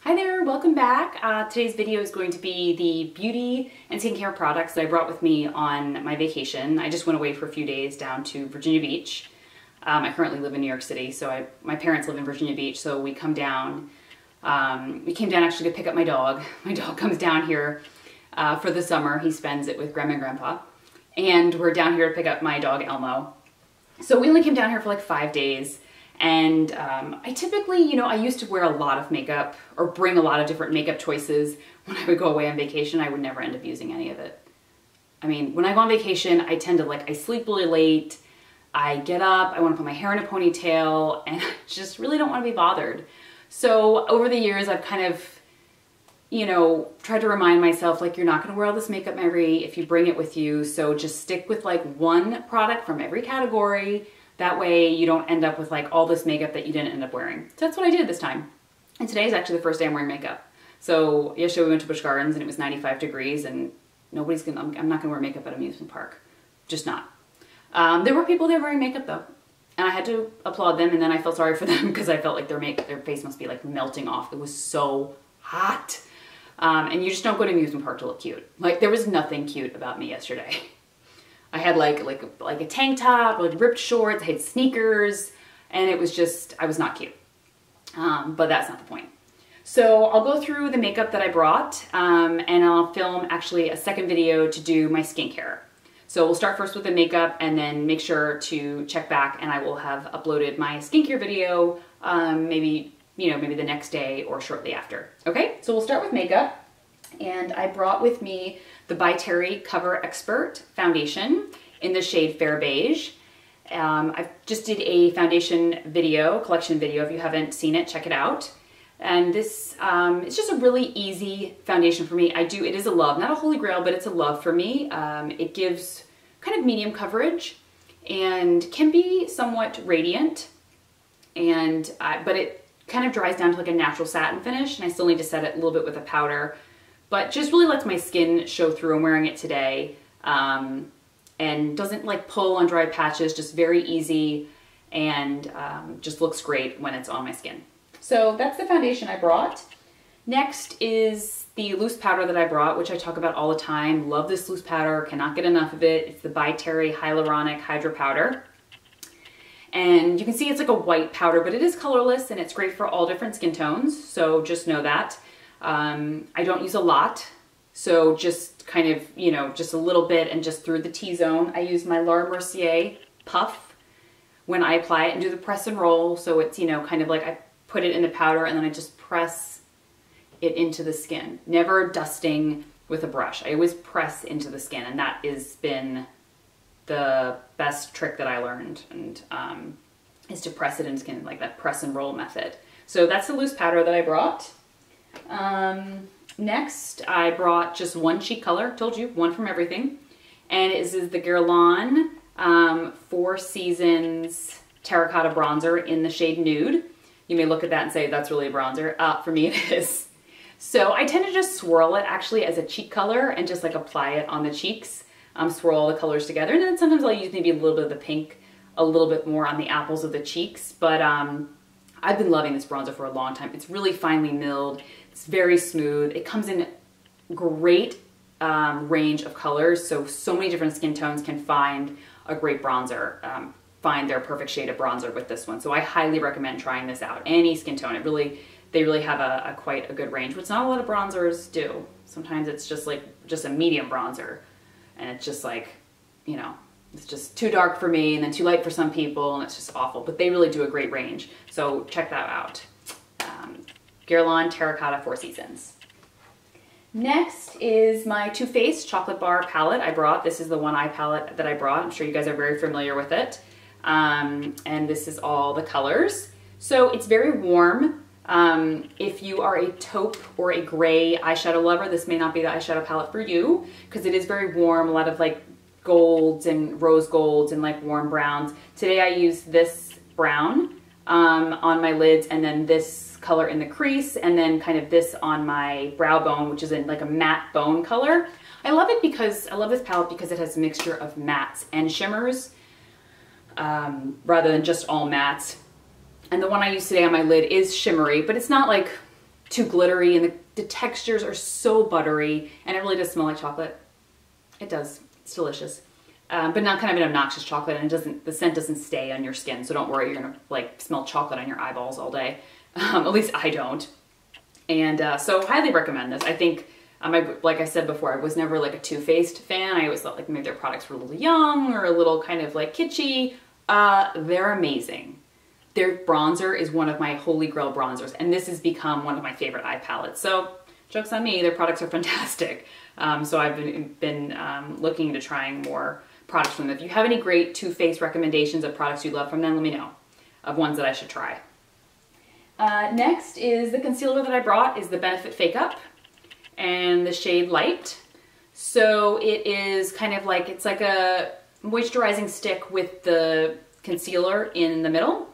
Hi there, welcome back. Today's video is going to be the beauty and skincare products that I brought with me on my vacation. I just went away for a few days down to Virginia Beach. I currently live in New York City, so my parents live in Virginia Beach, so we come down. We came down actually to pick up my dog. My dog comes down here for the summer. He spends it with Grandma and Grandpa. And we're down here to pick up my dog Elmo. So we only came down here for like 5 days. And I typically, I used to wear a lot of makeup or bring a lot of different makeup choices when I would go away on vacation. I would never end up using any of it. I mean, when I go on vacation, I tend to I sleep really late. I get up, I want to put my hair in a ponytail, and I just really don't want to be bothered. So over the years, I've kind of, tried to remind myself, you're not going to wear all this makeup, Mary, if you bring it with you. So just stick with one product from every category. That way you don't end up with all this makeup that you didn't end up wearing. So that's what I did this time. And today is actually the first day I'm wearing makeup. So yesterday we went to Busch Gardens and it was 95 degrees and I'm not gonna wear makeup at an amusement park. Just not. There were people there wearing makeup though. And I had to applaud them, and then I felt sorry for them because I felt like their face must be melting off. It was so hot. And you just don't go to an amusement park to look cute. There was nothing cute about me yesterday. I had like a tank top, ripped shorts, I had sneakers, and it was just, I was not cute. But that's not the point. So I'll go through the makeup that I brought, and I'll film actually a second video to do my skincare. So we'll start first with the makeup and then make sure to check back, and I will have uploaded my skincare video maybe the next day or shortly after. Okay, so we'll start with makeup. And I brought with me the By Terry Cover Expert Foundation in the shade Fair Beige. I just did a foundation video, collection video. If you haven't seen it, check it out. And this, it's just a really easy foundation for me. It is a love, not a holy grail, but it's a love for me. It gives kind of medium coverage and can be somewhat radiant, but it kind of dries down to a natural satin finish, and I still need to set it a little bit with a powder. But just really lets my skin show through. I'm wearing it today, and doesn't pull on dry patches, just very easy, and just looks great when it's on my skin. So that's the foundation I brought. Next is the loose powder that I brought, which I talk about all the time. Love this loose powder, cannot get enough of it. It's the By Terry Hyaluronic Hydra powder. And you can see it's like a white powder, but it is colorless and it's great for all different skin tones. So just know that. I don't use a lot, so just kind of, just a little bit and just through the T-zone. I use my Laura Mercier puff when I apply it and do the press and roll. So it's, kind of I put it in the powder and then I just press it into the skin. Never dusting with a brush. I always press into the skin, and that has been the best trick that I learned, and is to press it into skin, that press and roll method. So that's the loose powder that I brought. Next, I brought just one cheek color. Told you, one from everything. And it is the Guerlain 4 Seasons Terracotta Bronzer in the shade Nude. You may look at that and say, that's really a bronzer. For me, it is. So I tend to just swirl it actually as a cheek color and just apply it on the cheeks. Swirl all the colors together. And then sometimes I'll use maybe a little bit of the pink, a little bit more on the apples of the cheeks. But I've been loving this bronzer for a long time. It's really finely milled. It's very smooth. It comes in great range of colors, so many different skin tones can find a great bronzer, find their perfect shade of bronzer with this one. So I highly recommend trying this out. Any skin tone, they really have quite a good range, which not a lot of bronzers do. Sometimes it's just a medium bronzer, and it's just it's just too dark for me and then too light for some people, and it's just awful. But they really do a great range, so check that out. Guerlain Terracotta 4 Seasons. Next is my Too Faced Chocolate Bar palette I brought. This is the one eye palette that I brought. I'm sure you guys are very familiar with it. And this is all the colors. So it's very warm. If you are a taupe or a gray eyeshadow lover, this may not be the eyeshadow palette for you, because it is very warm, a lot of golds and rose golds and warm browns. Today I used this brown on my lids, and then this color in the crease, and then kind of this on my brow bone, which is in a matte bone color. I love this palette because it has a mixture of mattes and shimmers rather than just all mattes. And the one I use today on my lid is shimmery, but it's not too glittery, and the textures are so buttery, and it really does smell like chocolate. It does. It's delicious. But not kind of an obnoxious chocolate, and the scent doesn't stay on your skin, so don't worry, you're gonna like smell chocolate on your eyeballs all day. At least I don't. And so highly recommend this. I think, like I said before, I was never like a Too Faced fan. I always thought like maybe their products were a little young or a little kind of like kitschy. They're amazing. Their bronzer is one of my holy grail bronzers, and this has become one of my favorite eye palettes. So joke's on me, their products are fantastic. So I've been looking to trying more products from them. If you have any great Too Faced recommendations of products you love from them, let me know of ones that I should try. Next is the concealer that I brought is the Benefit Fake Up and the shade Light. So it is kind of like, it's like a moisturizing stick with the concealer in the middle.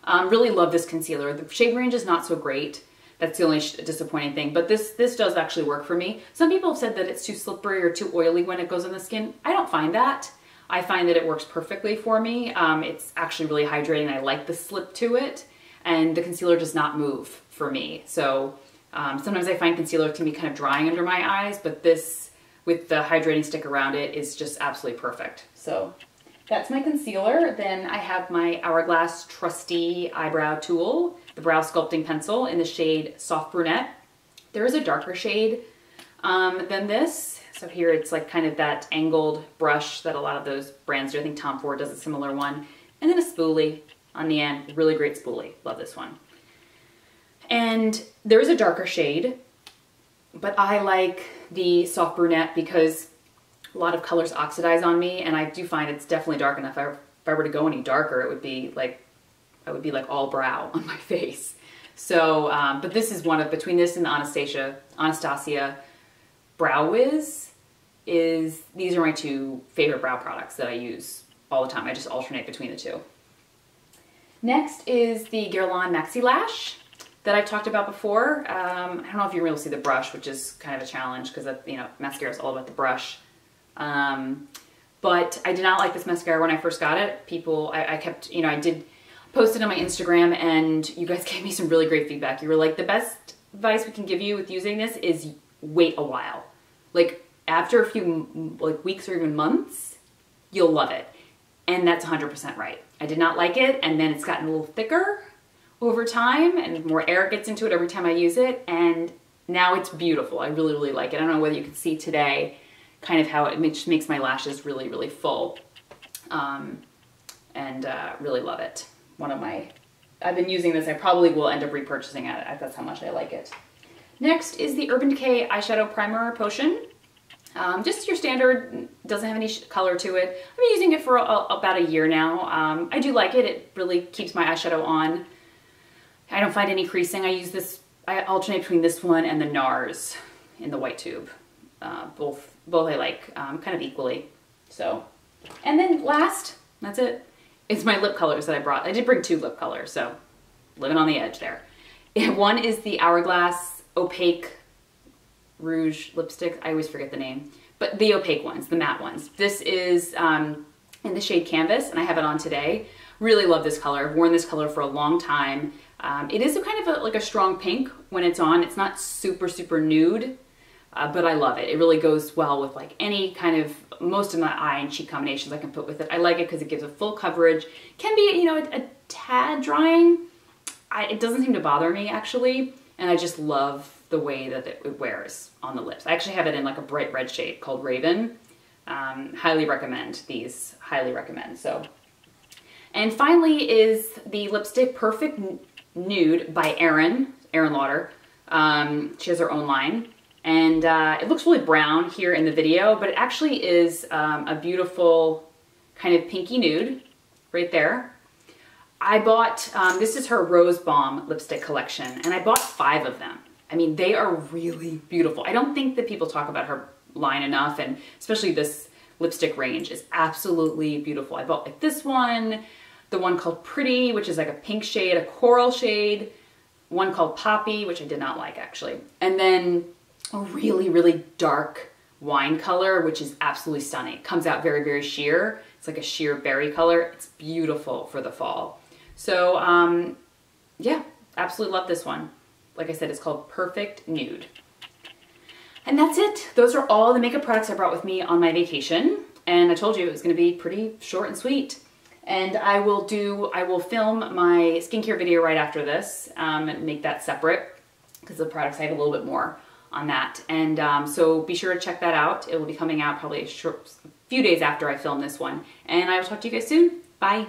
Really love this concealer. The shade range is not so great. That's the only disappointing thing, but this does actually work for me. Some people have said that it's too slippery or too oily when it goes on the skin. I don't find that. I find that it works perfectly for me. It's actually really hydrating. I like the slip to it, and the concealer does not move for me. So sometimes I find concealer can be kind of drying under my eyes, but this, with the hydrating stick around it, is just absolutely perfect. So that's my concealer. Then I have my Hourglass trusty eyebrow tool, the brow sculpting pencil in the shade Soft Brunette. There is a darker shade than this. So here it's like kind of that angled brush that a lot of those brands do. I think Tom Ford does a similar one. And then a spoolie on the end, really great spoolie. Love this one. And there is a darker shade, but I like the Soft Brunette because a lot of colors oxidize on me, and I do find it's definitely dark enough. If I were to go any darker, it would be like, I would be like all brow on my face. So, but this is one of, between this and the Anastasia Brow Wiz, these are my two favorite brow products that I use all the time. I just alternate between the two. Next is the Guerlain Maxi Lash that I've talked about before. I don't know if you're able to see the brush, which is kind of a challenge because, you know, mascara is all about the brush. But I did not like this mascara when I first got it. I kept, you know, I did post it on my Instagram, and you guys gave me some really great feedback. You were like, the best advice we can give you with using this is wait a while. Like after a few weeks or even months, you'll love it. And that's 100% right. I did not like it, and then it's gotten a little thicker over time, and more air gets into it every time I use it, and now it's beautiful. I really, really like it. I don't know whether you can see today kind of how it just makes my lashes really, really full, and really love it. I've been using this. I probably will end up repurchasing it. That's how much I like it. Next is the Urban Decay Eyeshadow Primer Potion. Just your standard, doesn't have any color to it. I've been using it for about a year now. I do like it. It really keeps my eyeshadow on. I don't find any creasing. I alternate between this one and the NARS in the white tube. Both I like kind of equally. So, and then last, that's it. It's my lip colors that I brought. I did bring two lip colors, so living on the edge there. One is the Hourglass Opaque Rouge lipstick. I always forget the name, but the opaque ones, the matte ones. This is in the shade Canvas, and I have it on today. Really love this color. I've worn this color for a long time. It is like a strong pink when it's on. It's not super, super nude, but I love it. It really goes well with like any kind of, most of my eye and cheek combinations I can put with it. I like it because it gives a full coverage. Can be, you know, a tad drying. It doesn't seem to bother me actually, and I just love the way that it wears on the lips. I actually have it in like a bright red shade called Raven. Highly recommend these, highly recommend. So, and finally is the lipstick Perfect Nude by Erin Lauder. She has her own line, and it looks really brown here in the video, but it actually is a beautiful kind of pinky nude right there. I bought, this is her Rose Balm lipstick collection, and I bought 5 of them. I mean, they are really beautiful. I don't think that people talk about her line enough, and especially this lipstick range is absolutely beautiful. I bought like this one, the one called Pretty, which is like a pink shade, a coral shade, one called Poppy, which I did not like actually, and then a really, really dark wine color, which is absolutely stunning. It comes out very, very sheer. It's like a sheer berry color. It's beautiful for the fall. So yeah, absolutely love this one. like I said, it's called Perfect Nude. And that's it. Those are all the makeup products I brought with me on my vacation. And I told you it was gonna be pretty short and sweet. And I will film my skincare video right after this and make that separate because the products I have a little bit more on that. And so be sure to check that out. It will be coming out probably a few days after I film this one. And I will talk to you guys soon. Bye.